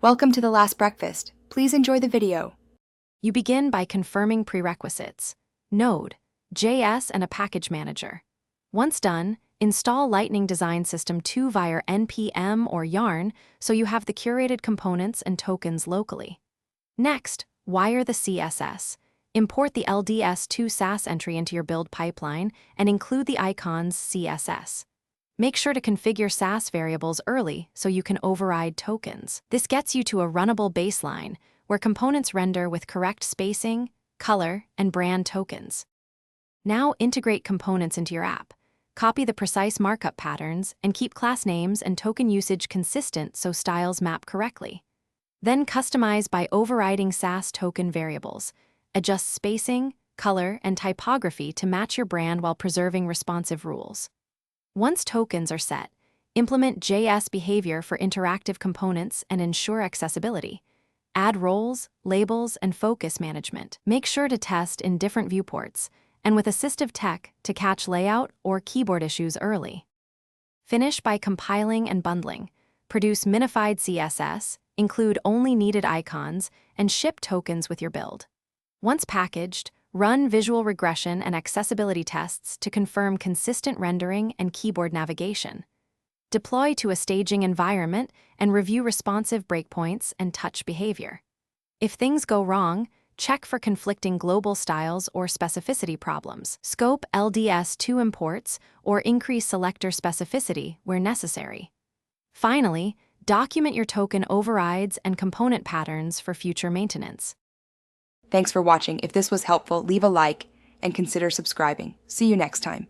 Welcome to the last breakfast. Please enjoy the video. You begin by confirming prerequisites: Node, JS, and a package manager. Once done, install Lightning Design System 2 via npm or yarn so you have the curated components and tokens locally. Next, wire the CSS. Import the LDS2 SAS entry into your build pipeline and include the icons CSS. Make sure to configure SAS variables early so you can override tokens. This gets you to a runnable baseline where components render with correct spacing, color, and brand tokens. Now integrate components into your app. Copy the precise markup patterns and keep class names and token usage consistent so styles map correctly. Then customize by overriding SAS token variables. Adjust spacing, color, and typography to match your brand while preserving responsive rules. Once tokens are set, implement JS behavior for interactive components and ensure accessibility. Add roles, labels, and focus management. Make sure to test in different viewports and with assistive tech to catch layout or keyboard issues early. Finish by compiling and bundling. Produce minified CSS, include only needed icons, and ship tokens with your build. Once packaged, run visual regression and accessibility tests to confirm consistent rendering and keyboard navigation. Deploy to a staging environment and review responsive breakpoints and touch behavior. If things go wrong, check for conflicting global styles or specificity problems. Scope LDS2 imports or increase selector specificity where necessary. Finally, document your token overrides and component patterns for future maintenance. Thanks for watching. If this was helpful, leave a like and consider subscribing. See you next time.